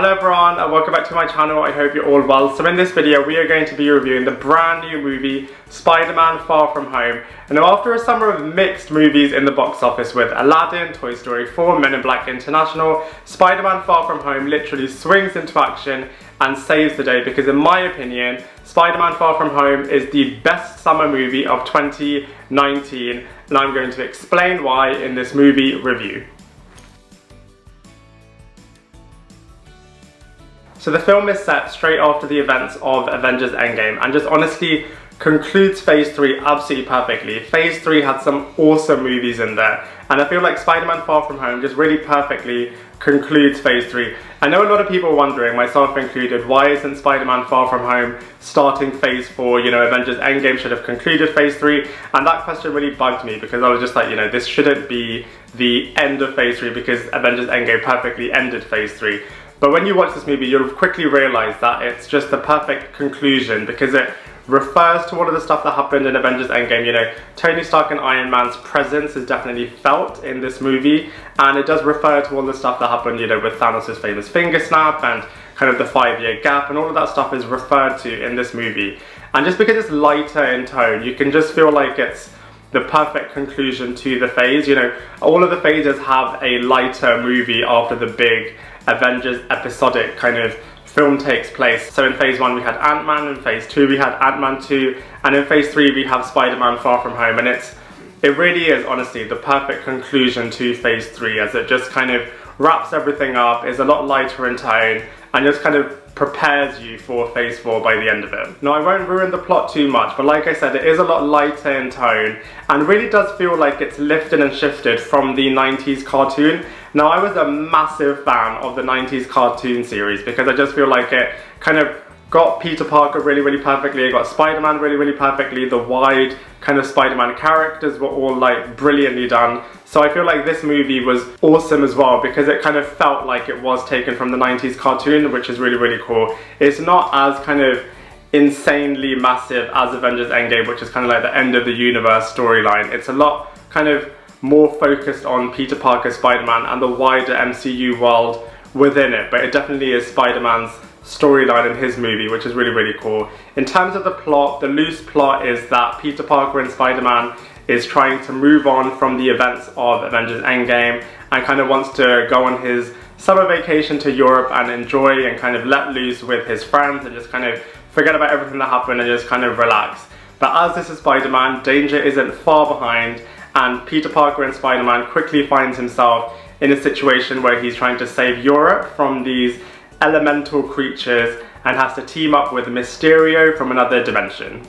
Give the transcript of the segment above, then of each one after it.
Hello everyone and welcome back to my channel. I hope you're all well. So in this video we are going to be reviewing the brand new movie SpiderMan Far From Home. And now after a summer of mixed movies in the box office with Aladdin, Toy Story 4, Men in Black International, SpiderMan Far From Home literally swings into action and saves the day because in my opinion SpiderMan Far From Home is the best summer movie of 2019 and I'm going to explain why in this movie review. So the film is set straight after the events of Avengers Endgame and just honestly concludes Phase 3 absolutely perfectly. Phase 3 had some awesome movies in there and I feel like SpiderMan Far From Home just really perfectly concludes Phase 3. I know a lot of people are wondering, myself included, why isn't SpiderMan Far From Home starting Phase 4? You know, Avengers Endgame should have concluded Phase 3 and that question really bugged me because I was just like, you know, this shouldn't be the end of Phase 3 because Avengers Endgame perfectly ended Phase 3. But when you watch this movie, you'll quickly realise that it's just the perfect conclusion because it refers to all of the stuff that happened in Avengers Endgame. You know, Tony Stark and Iron Man's presence is definitely felt in this movie and it does refer to all the stuff that happened, you know, with Thanos' famous finger snap and kind of the 5-year gap and all of that stuff is referred to in this movie. And just because it's lighter in tone, you can just feel like it's the perfect conclusion to the phase. You know, all of the phases have a lighter movie after the big Avengers episodic kind of film takes place. So in Phase 1 we had Ant-Man, in Phase 2 we had Ant-Man 2, and in Phase 3 we have Spider-Man Far From Home, and it really is honestly the perfect conclusion to Phase 3 as it just kind of wraps everything up, is a lot lighter in tone, and just kind of prepares you for Phase 4 by the end of it. Now I won't ruin the plot too much, but like I said, it is a lot lighter in tone and really does feel like it's lifted and shifted from the 90s cartoon. Now I was a massive fan of the 90s cartoon series because I just feel like it kind of got Peter Parker really perfectly, it got Spider-Man really perfectly, the wide kind of Spider-Man characters were all like brilliantly done. So I feel like this movie was awesome as well because it kind of felt like it was taken from the 90s cartoon, which is really cool. It's not as kind of insanely massive as Avengers Endgame, which is kind of like the end of the universe storyline. It's a lot kind of more focused on Peter Parker, Spider-Man and the wider MCU world within it, but it definitely is Spider-Man's storyline in his movie, which is really cool. In terms of the plot, the loose plot is that Peter Parker and Spider-Man is trying to move on from the events of Avengers Endgame and kind of wants to go on his summer vacation to Europe and enjoy and kind of let loose with his friends and just kind of forget about everything that happened and just kind of relax. But as this is Spider-Man, danger isn't far behind and Peter Parker and Spider-Man quickly finds himself in a situation where he's trying to save Europe from these elemental creatures and has to team up with Mysterio from another dimension.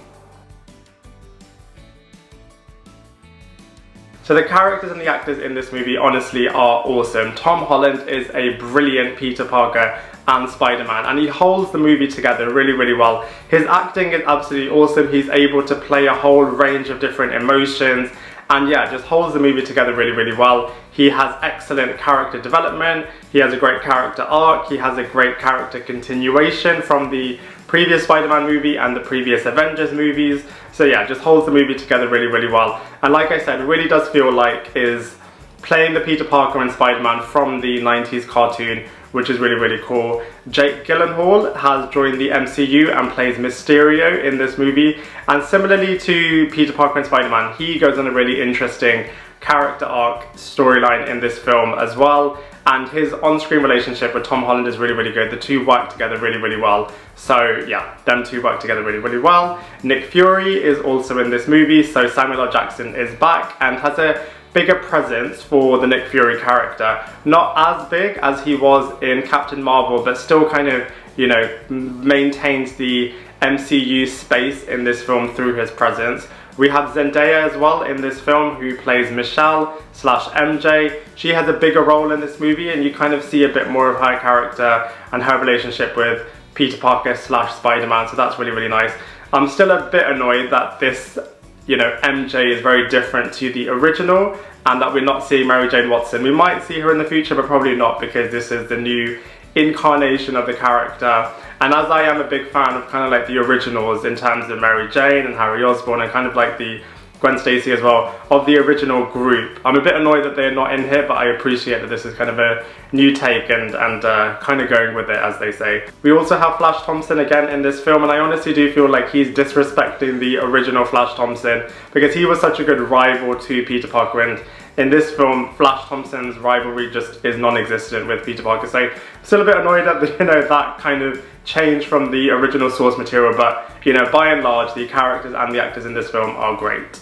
So the characters and the actors in this movie honestly are awesome. Tom Holland is a brilliant Peter Parker and Spider-Man and he holds the movie together really well. His acting is absolutely awesome. He's able to play a whole range of different emotions and yeah, just holds the movie together really well. He has excellent character development, he has a great character arc, he has a great character continuation from the previous Spider-Man movie and the previous Avengers movies. So yeah, just holds the movie together really well. And like I said, it really does feel like is playing the Peter Parker and Spider-Man from the 90s cartoon, which is really cool. Jake Gyllenhaal has joined the MCU and plays Mysterio in this movie. And similarly to Peter Parker and Spider-Man, he goes on a really interesting character arc storyline in this film as well. And his on-screen relationship with Tom Holland is really good. The two work together really well. So yeah, them two work together really well. Nick Fury is also in this movie, so Samuel L. Jackson is back and has a bigger presence for the Nick Fury character. Not as big as he was in Captain Marvel, but still kind of, you know, maintains the MCU space in this film through his presence. We have Zendaya as well in this film who plays Michelle/MJ. She has a bigger role in this movie and you kind of see a bit more of her character and her relationship with Peter Parker/Spider-Man, so that's really nice. I'm still a bit annoyed that this, you know, MJ is very different to the original and that we're not seeing Mary Jane Watson. We might see her in the future, but probably not because this is the new incarnation of the character. And as I am a big fan of kind of like the originals in terms of Mary Jane and Harry Osborn and kind of like the Gwen Stacy as well, of the original group. I'm a bit annoyed that they're not in here, but I appreciate that this is kind of a new take and kind of going with it, as they say. We also have Flash Thompson again in this film, and I honestly do feel like he's disrespecting the original Flash Thompson because he was such a good rival to Peter Parker, and in this film, Flash Thompson's rivalry just is non-existent with Peter Parker. So still a bit annoyed at the, that kind of change from the original source material, but by and large, the characters and the actors in this film are great.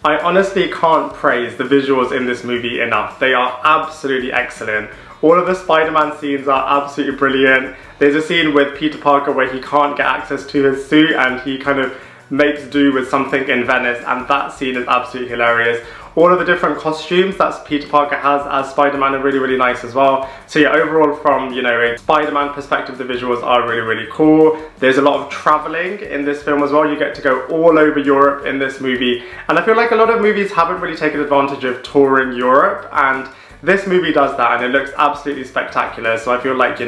I honestly can't praise the visuals in this movie enough. They are absolutely excellent. All of the Spider-Man scenes are absolutely brilliant. There's a scene with Peter Parker where he can't get access to his suit and he kind of makes do with something in Venice, and that scene is absolutely hilarious. All of the different costumes that Peter Parker has as Spider-Man are really, really nice as well. So yeah, overall from, a Spider-Man perspective, the visuals are really, really cool. There's a lot of traveling in this film as well. You get to go all over Europe in this movie. And I feel like a lot of movies haven't really taken advantage of touring Europe, and this movie does that, and it looks absolutely spectacular. So I feel like,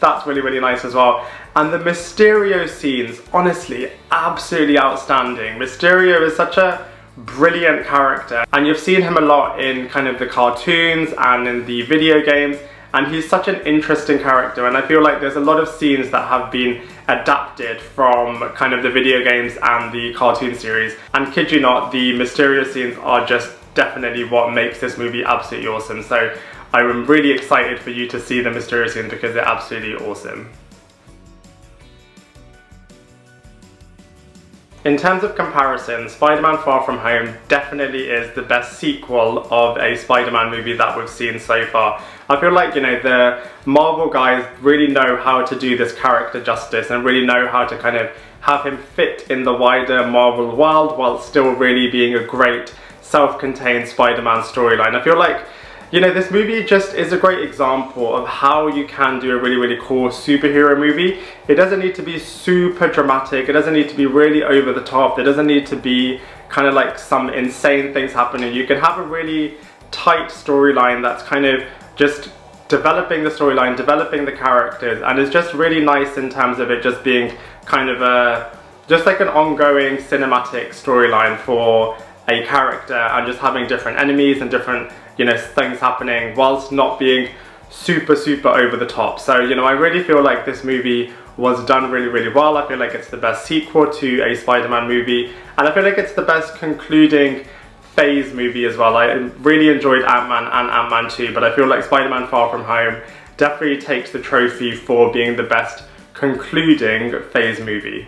that's really, really nice as well. And the Mysterio scenes, honestly, absolutely outstanding. Mysterio is such a brilliant character, and you've seen him a lot in kind of the cartoons and in the video games, and he's such an interesting character, and I feel like there's a lot of scenes that have been adapted from kind of the video games and the cartoon series, and kid you not, the Mysterio scenes are just definitely what makes this movie absolutely awesome. So I'm really excited for you to see the Mysterio scenes because they're absolutely awesome. In terms of comparison, Spider-Man Far From Home definitely is the best sequel of a Spider-Man movie that we've seen so far. I feel like, the Marvel guys really know how to do this character justice and really know how to kind of have him fit in the wider Marvel world while still really being a great self-contained Spider-Man storyline. I feel like, this movie just is a great example of how you can do a really, really cool superhero movie. It doesn't need to be super dramatic. It doesn't need to be really over the top. There doesn't need to be kind of like some insane things happening. You can have a really tight storyline that's kind of just developing the storyline, developing the characters, and it's just really nice in terms of it just being kind of just like an ongoing cinematic storyline for a character, and just having different enemies and different things happening whilst not being super over the top. So I really feel like this movie was done really, really well. I feel like it's the best sequel to a Spider-Man movie, and I feel like it's the best concluding phase movie as well. I really enjoyed Ant-Man and Ant-Man 2, but I feel like Spider-Man Far From Home definitely takes the trophy for being the best concluding phase movie.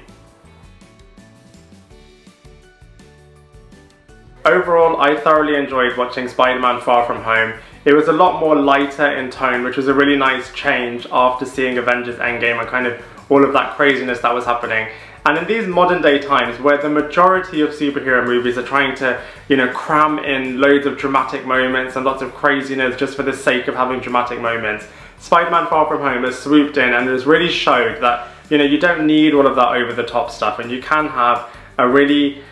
Overall, I thoroughly enjoyed watching Spider-Man Far From Home. It was a lot more lighter in tone, which was a really nice change after seeing Avengers Endgame and kind of all of that craziness that was happening. And in these modern day times where the majority of superhero movies are trying to, cram in loads of dramatic moments and lots of craziness just for the sake of having dramatic moments, Spider-Man Far From Home has swooped in and has really showed that, you don't need all of that over the top stuff, and you can have a really,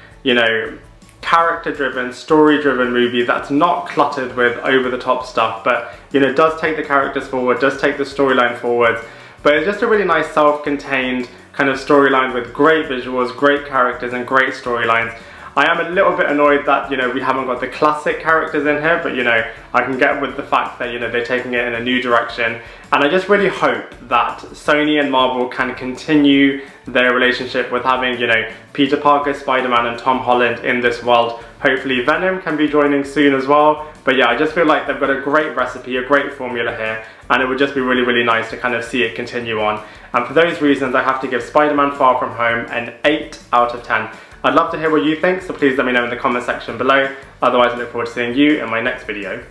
character-driven, story-driven movie that's not cluttered with over-the-top stuff, but does take the characters forward, does take the storyline forward. But it's just a really nice self-contained kind of storyline with great visuals, great characters, and great storylines. I am a little bit annoyed that we haven't got the classic characters in here, but I can get with the fact that they're taking it in a new direction, and I just really hope that Sony and Marvel can continue their relationship with having Peter Parker, Spider-Man, and Tom Holland in this world. Hopefully Venom can be joining soon as well. But yeah, I just feel like they've got a great recipe, a great formula here, and it would just be really, really nice to kind of see it continue on. And for those reasons, I have to give Spider-Man Far From Home an 8 out of 10. I'd love to hear what you think, so please let me know in the comment section below. Otherwise, I look forward to seeing you in my next video.